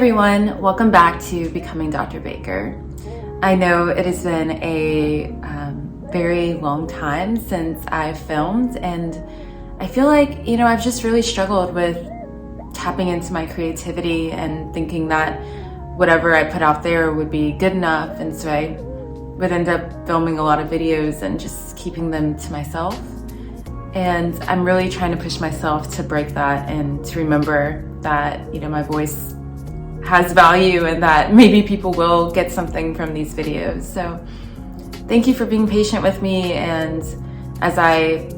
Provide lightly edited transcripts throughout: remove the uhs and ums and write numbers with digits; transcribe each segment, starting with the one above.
everyone, welcome back to Becoming Dr. Baker. I know it has been a very long time since I've filmed, and I feel like, I've just really struggled with tapping into my creativity and thinking that whatever I put out there would be good enough, and so I would end up filming a lot of videos and just keeping them to myself. And I'm really trying to push myself to break that and to remember that, my voice has value and that maybe people will get something from these videos. So thank you for being patient with me. And as I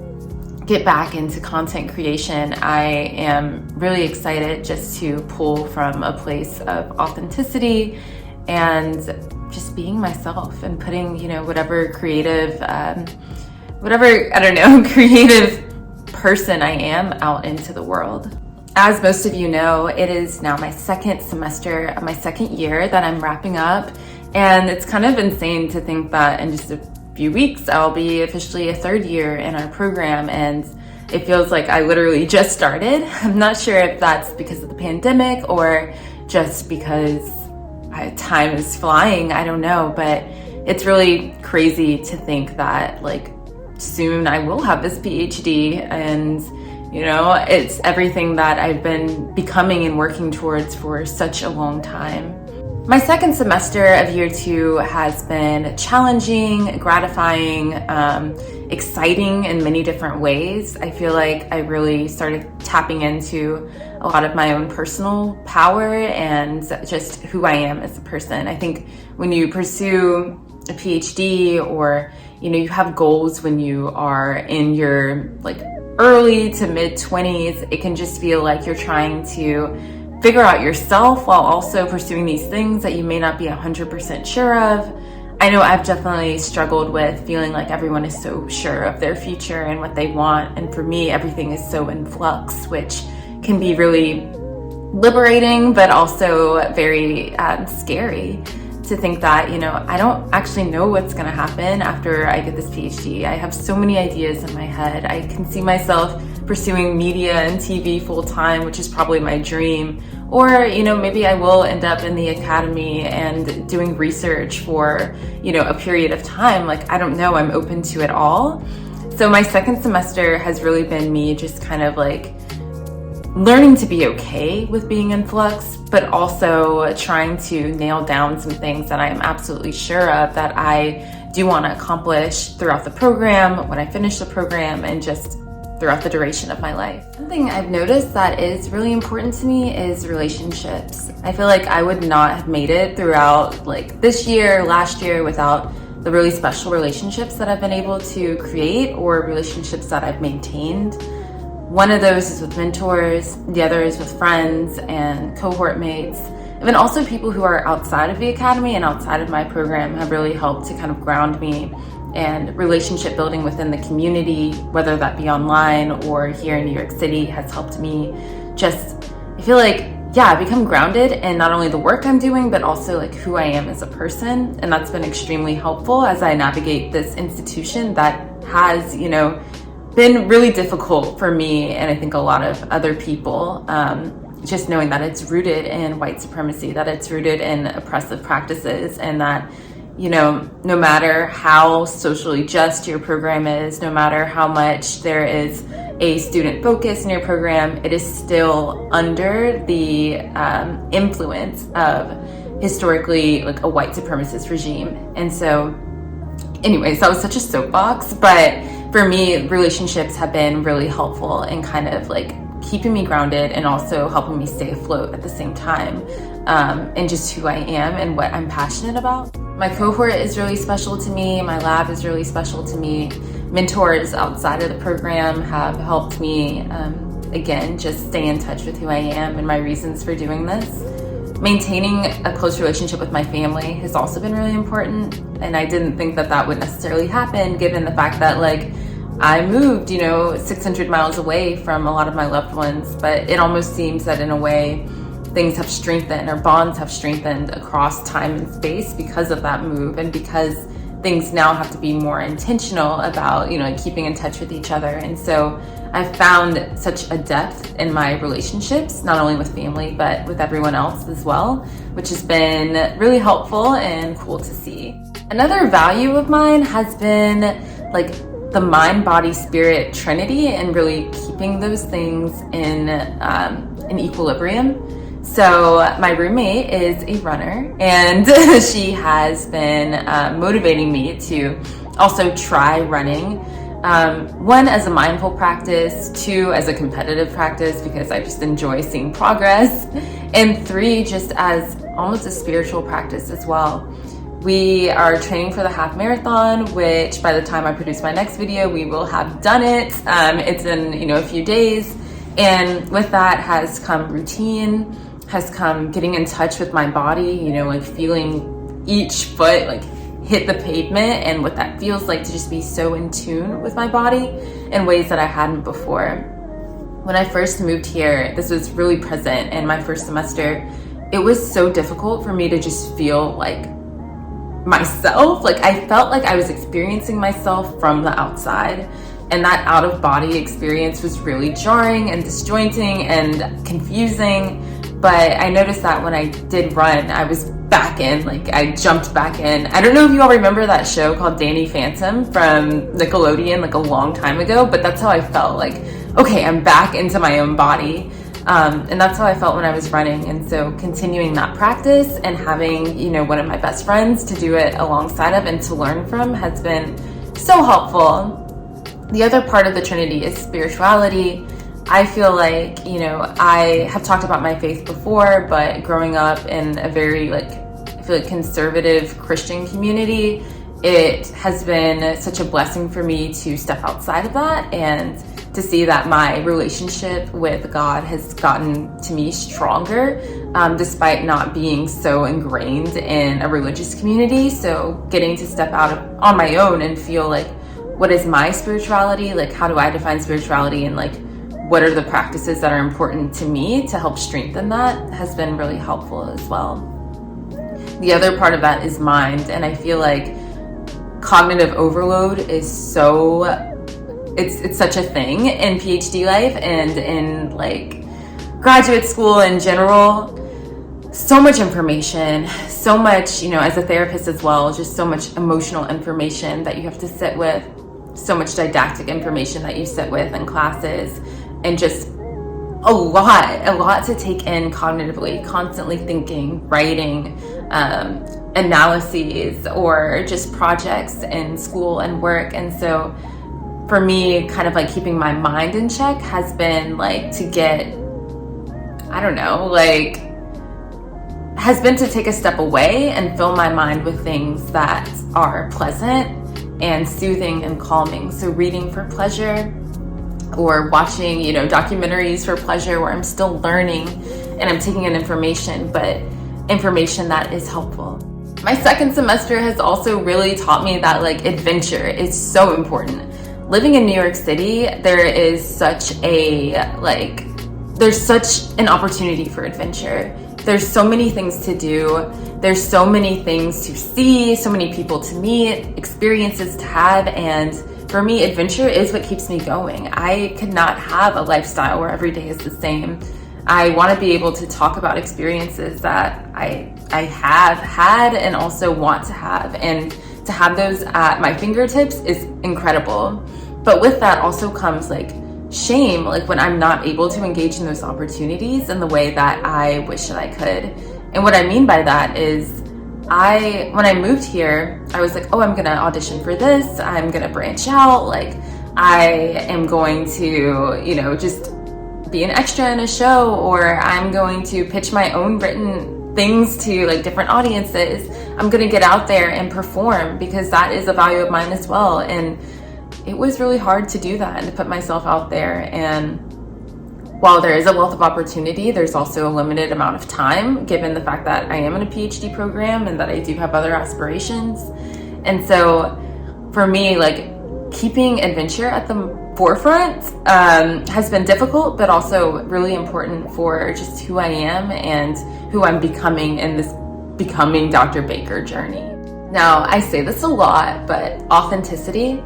get back into content creation, I am really excited just to pull from a place of authenticity and just being myself and putting, whatever creative, creative person I am out into the world. As most of you know, it is now my second semester of my second year that I'm wrapping up, and it's kind of insane to think that in just a few weeks I'll be officially a third year in our program, and it feels like I literally just started. I'm not sure if that's because of the pandemic or just because time is flying, I don't know, but it's really crazy to think that soon I will have this Ph.D. and it's everything that I've been becoming and working towards for such a long time. My second semester of year 2 has been challenging, gratifying, exciting in many different ways. I feel like I really started tapping into a lot of my own personal power and just who I am as a person. I think when you pursue a PhD or, you have goals when you are in your early to mid 20s, it can just feel like you're trying to figure out yourself while also pursuing these things that you may not be 100% sure of. I know I've definitely struggled with feeling like everyone is so sure of their future and what they want. And for me, everything is so in flux, which can be really liberating, but also very scary to think that, I don't actually know what's going to happen after I get this PhD. I have so many ideas in my head. I can see myself pursuing media and TV full time, which is probably my dream. Or, maybe I will end up in the academy and doing research for, a period of time. I don't know, I'm open to it all. So my second semester has really been me just kind of learning to be okay with being in flux, but also trying to nail down some things that I am absolutely sure of that I do want to accomplish throughout the program, when I finish the program, and just throughout the duration of my life. Something I've noticed that is really important to me is relationships. I feel like I would not have made it throughout this year, last year, without the really special relationships that I've been able to create or relationships that I've maintained. One of those is with mentors, the other is with friends and cohort mates. And then also people who are outside of the academy and outside of my program have really helped to kind of ground me, and relationship building within the community, whether that be online or here in New York City, has helped me I feel become grounded in not only the work I'm doing, but also who I am as a person. And that's been extremely helpful as I navigate this institution that has, been really difficult for me, and I think a lot of other people, just knowing that it's rooted in white supremacy, that it's rooted in oppressive practices, and that, no matter how socially just your program is, no matter how much there is a student focus in your program, it is still under the influence of historically a white supremacist regime. And so anyways, that was such a soapbox, but for me, relationships have been really helpful in kind of keeping me grounded and also helping me stay afloat at the same time, and just who I am and what I'm passionate about. My cohort is really special to me. My lab is really special to me. Mentors outside of the program have helped me, again, just stay in touch with who I am and my reasons for doing this. Maintaining a close relationship with my family has also been really important, and I didn't think that would necessarily happen given the fact that I moved 600 miles away from a lot of my loved ones, but it almost seems that in a way things have strengthened, or bonds have strengthened across time and space because of that move, and because things now have to be more intentional about, like keeping in touch with each other. And so I've found such a depth in my relationships, not only with family, but with everyone else as well, which has been really helpful and cool to see. Another value of mine has been like the mind, body, spirit trinity, and really keeping those things in equilibrium. So my roommate is a runner, and she has been motivating me to also try running. One, as a mindful practice, two, as a competitive practice because I just enjoy seeing progress, and three, just as almost a spiritual practice as well. We are training for the half marathon, which by the time I produce my next video, we will have done it. It's in, a few days. And with that has come routine, has come getting in touch with my body, like feeling each foot like hit the pavement and what that feels like to just be so in tune with my body in ways that I hadn't before. When I first moved here, this was really present in my first semester. It was so difficult for me to just feel like myself. Like I felt like I was experiencing myself from the outside, and that out of body experience was really jarring and disjointing and confusing. But I noticed that when I did run, I was back in, like I jumped back in. I don't know if you all remember that show called Danny Phantom from Nickelodeon like a long time ago, but that's how I felt, like, okay, I'm back into my own body. And that's how I felt when I was running. And so continuing that practice and having, one of my best friends to do it alongside of and to learn from has been so helpful. The other part of the Trinity is spirituality. I feel like, I have talked about my faith before, but growing up in a very I feel like conservative Christian community, it has been such a blessing for me to step outside of that and to see that my relationship with God has gotten to me stronger, despite not being so ingrained in a religious community. So getting to step out on my own and feel like, what is my spirituality? Like, how do I define spirituality? And like, what are the practices that are important to me to help strengthen that has been really helpful as well. The other part of that is mind. And I feel like cognitive overload is it's such a thing in Ph.D. life and in like graduate school in general. So much information, so much, as a therapist as well, just so much emotional information that you have to sit with, so much didactic information that you sit with in classes, and just a lot to take in cognitively, constantly thinking, writing, analyses, or just projects in school and work. And so for me, kind of like keeping my mind in check has been like to get, has been to take a step away and fill my mind with things that are pleasant and soothing and calming. So reading for pleasure, or watching, documentaries for pleasure, where I'm still learning and I'm taking in information, but information that is helpful. My second semester has also really taught me that adventure is so important. Living in New York City, there is such there's such an opportunity for adventure. There's so many things to do. There's so many things to see, so many people to meet, experiences to have. And for me, adventure is what keeps me going. I could not have a lifestyle where every day is the same. I want to be able to talk about experiences that I have had and also want to have. And to have those at my fingertips is incredible. But with that also comes shame, when I'm not able to engage in those opportunities in the way that I wish that I could. And what I mean by that is when I moved here, I was like, oh, I'm gonna audition for this, I'm gonna branch out, I am going to, just be an extra in a show, or I'm going to pitch my own written things to different audiences. I'm gonna get out there and perform, because that is a value of mine as well. And it was really hard to do that and to put myself out there. And while there is a wealth of opportunity, there's also a limited amount of time, given the fact that I am in a PhD program and that I do have other aspirations. And so for me, keeping adventure at the forefront has been difficult, but also really important for just who I am and who I'm becoming in this becoming Dr. Baker journey. Now, I say this a lot, but authenticity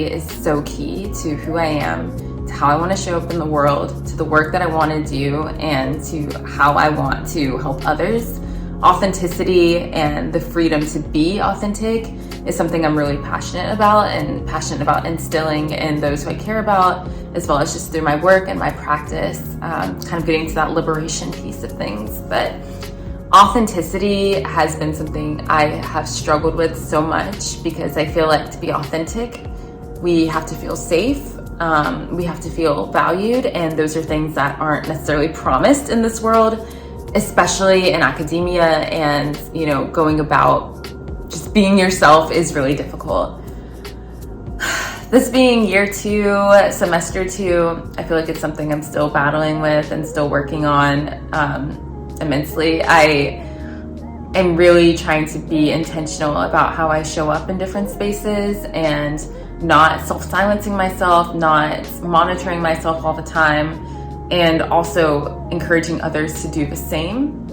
is so key to who I am, to how I want to show up in the world, to the work that I want to do, and to how I want to help others. Authenticity and the freedom to be authentic is something I'm really passionate about instilling in those who I care about, as well as just through my work and my practice, kind of getting to that liberation piece of things. But authenticity has been something I have struggled with so much, because I feel like to be authentic, we have to feel safe, we have to feel valued, and those are things that aren't necessarily promised in this world, especially in academia, and going about just being yourself is really difficult. This being year 2, semester 2, I feel like it's something I'm still battling with and still working on immensely. I am really trying to be intentional about how I show up in different spaces, and not self-silencing myself, not monitoring myself all the time, and also encouraging others to do the same.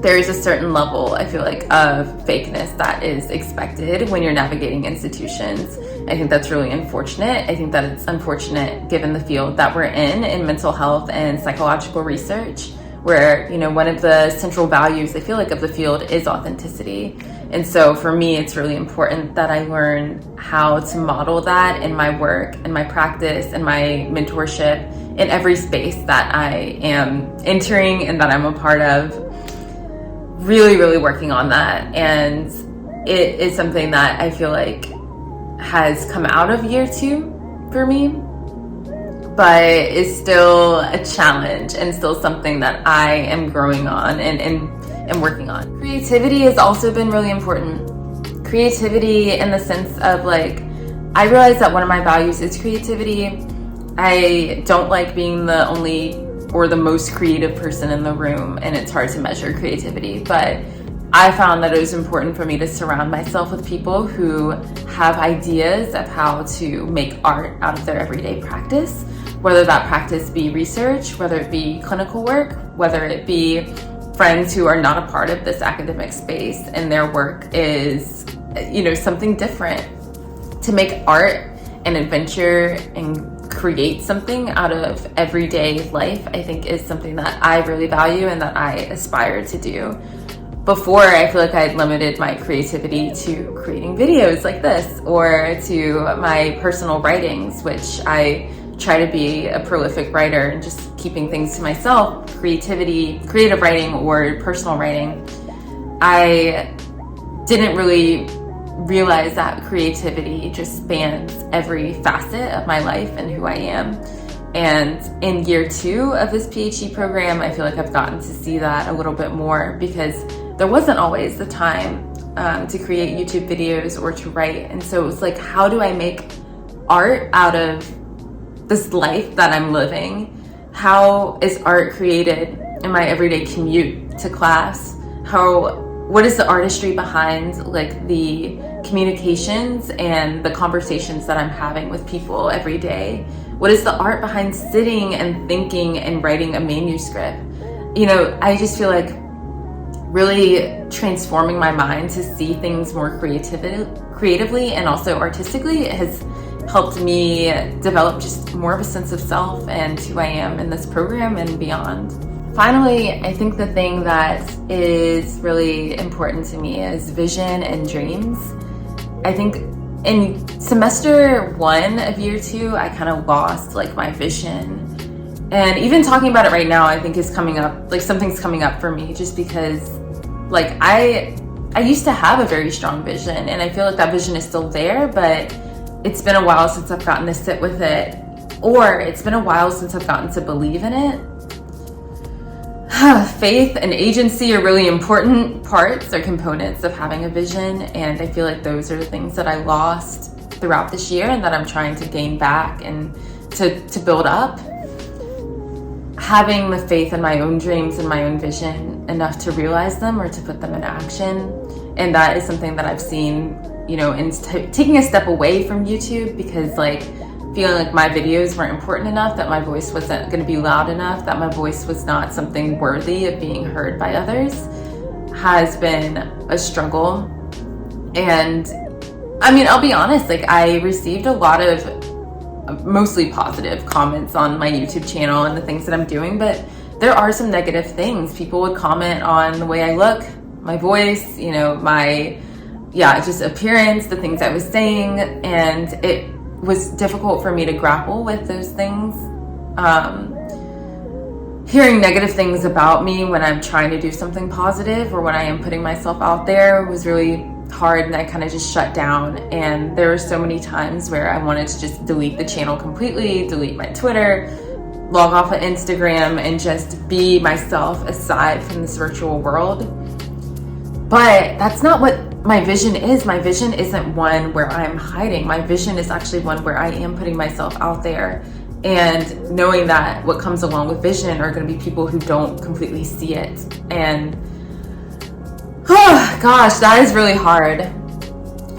There is a certain level, I feel like, of fakeness that is expected when you're navigating institutions. I think that's really unfortunate. I think that it's unfortunate given the field that we're in mental health and psychological research, where, one of the central values, I feel like, of the field is authenticity. And so for me, it's really important that I learn how to model that in my work and my practice and my mentorship in every space that I am entering and that I'm a part of. Really, really working on that. And it is something that I feel like has come out of year 2 for me, but is still a challenge and still something that I am growing on and working on. Creativity has also been really important. Creativity in the sense of, like, I realize that one of my values is creativity. I don't like being the only or the most creative person in the room, and it's hard to measure creativity, but I found that it was important for me to surround myself with people who have ideas of how to make art out of their everyday practice, whether that practice be research, whether it be clinical work, whether it be friends who are not a part of this academic space and their work is, something different. To make art and adventure and create something out of everyday life, I think, is something that I really value and that I aspire to do. Before, I feel like I had limited my creativity to creating videos like this, or to my personal writings, which I try to be a prolific writer and just keeping things to myself, creative writing or personal writing. I didn't really realize that creativity just spans every facet of my life and who I am. And in year 2 of this PhD program, I feel like I've gotten to see that a little bit more, because there wasn't always the time to create YouTube videos or to write. And so it was like, how do I make art out of this life that I'm living? How is art created in my everyday commute to class? What is the artistry behind, like, the communications and the conversations that I'm having with people every day? What is the art behind sitting and thinking and writing a manuscript? I just feel like really transforming my mind to see things more creatively and also artistically has helped me develop just more of a sense of self and who I am in this program and beyond. Finally, I think the thing that is really important to me is vision and dreams. I think in semester 1 of year 2, I kind of lost, like, my vision. And even talking about it right now, I think is coming up, like, something's coming up for me, just because, like, I used to have a very strong vision, and I feel like that vision is still there, but it's been a while since I've gotten to sit with it, or it's been a while since I've gotten to believe in it. Faith and agency are really important parts or components of having a vision, and I feel like those are the things that I lost throughout this year and that I'm trying to gain back and to build up. Having the faith in my own dreams and my own vision enough to realize them or to put them in action, and that is something that I've seen, in taking a step away from YouTube, because, like, feeling like my videos weren't important enough, that my voice wasn't going to be loud enough, that my voice was not something worthy of being heard by others, has been a struggle. And I mean, I'll be honest, like I received a lot of mostly positive comments on my YouTube channel and the things that I'm doing, but there are some negative things. People would comment on the way I look, my voice, you know, my, just appearance, the things I was saying, and it was difficult for me to grapple with those things. Hearing negative things about me when I'm trying to do something positive or when I am putting myself out there was really hard, and I kind of just shut down. And there were so many times where I wanted to just delete the channel completely, delete my Twitter, log off of Instagram, and just be myself aside from this virtual world. But that's not what my vision is. My vision isn't one where I'm hiding. My vision is actually one where I am putting myself out there, and knowing that what comes along with vision are going to be people who don't completely see it. And oh gosh, that is really hard.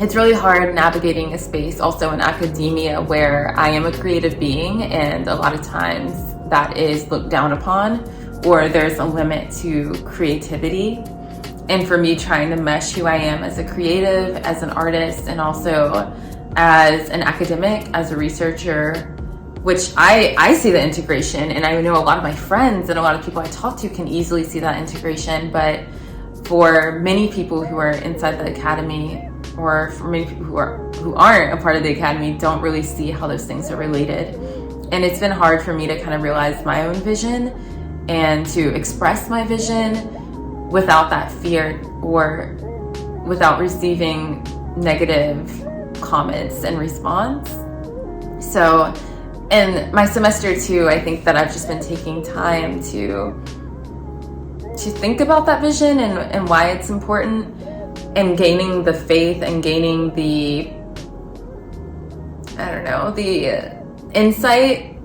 It's really hard navigating a space also in academia where I am a creative being, and a lot of times that is looked down upon, or there's a limit to creativity. And for me, trying to mesh who I am as a creative, as an artist, and also as an academic, as a researcher, which I see the integration, and I know a lot of my friends and a lot of people I talk to can easily see that integration, but for many people who are inside the academy, or for many people who aren't a part of the academy, don't really see how those things are related. And it's been hard for me to kind of realize my own vision and to express my vision without that fear or without receiving negative comments and response. So in my semester 2, I think that I've just been taking time to think about that vision and why it's important, and gaining the faith and gaining the, the insight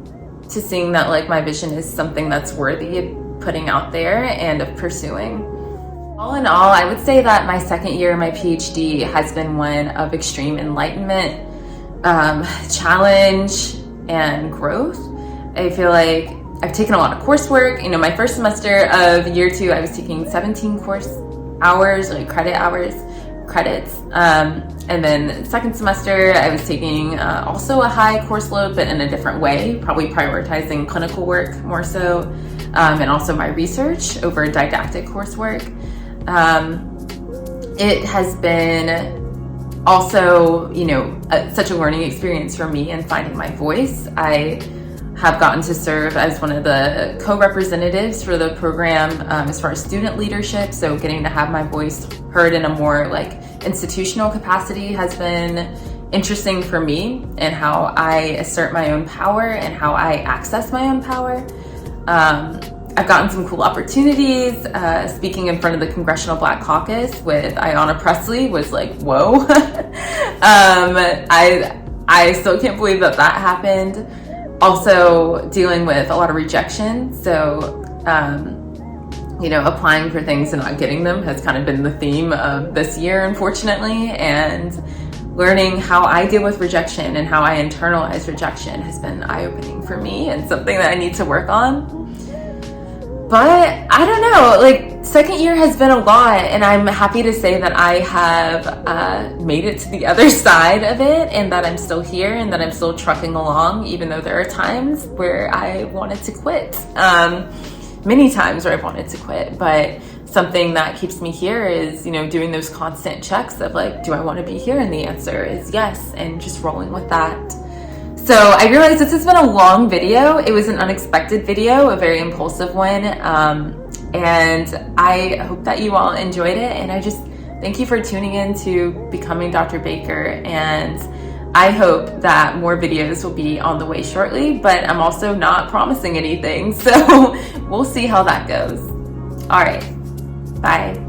to seeing that like my vision is something that's worthy of putting out there and of pursuing. All in all, I would say that my second year of my PhD has been one of extreme enlightenment, challenge, and growth. I feel like I've taken a lot of coursework. You know, my first semester of year 2, I was taking 17 course hours, like credits. And then second semester, I was taking also a high course load, but in a different way, probably prioritizing clinical work more so, and also my research over didactic coursework. It has been also, such a learning experience for me in finding my voice. I have gotten to serve as one of the co-representatives for the program as far as student leadership. So getting to have my voice heard in a more like institutional capacity has been interesting for me, and how I assert my own power and how I access my own power. I've gotten some cool opportunities. Speaking in front of the Congressional Black Caucus with Ayanna Pressley was like, whoa. I still can't believe that happened. Also dealing with a lot of rejection. So, applying for things and not getting them has kind of been the theme of this year, unfortunately. And learning how I deal with rejection and how I internalize rejection has been eye-opening for me, and something that I need to work on. But I don't know, like second year has been a lot, and I'm happy to say that I have made it to the other side of it, and that I'm still here, and that I'm still trucking along, even though there are times where I wanted to quit. Many times where I've wanted to quit, but something that keeps me here is, doing those constant checks of like, do I want to be here? And the answer is yes, and just rolling with that. So I realized this has been a long video. It was an unexpected video, a very impulsive one. And I hope that you all enjoyed it. And I just thank you for tuning in to Becoming Dr. Baker. And I hope that more videos will be on the way shortly, but I'm also not promising anything. So we'll see how that goes. All right, bye.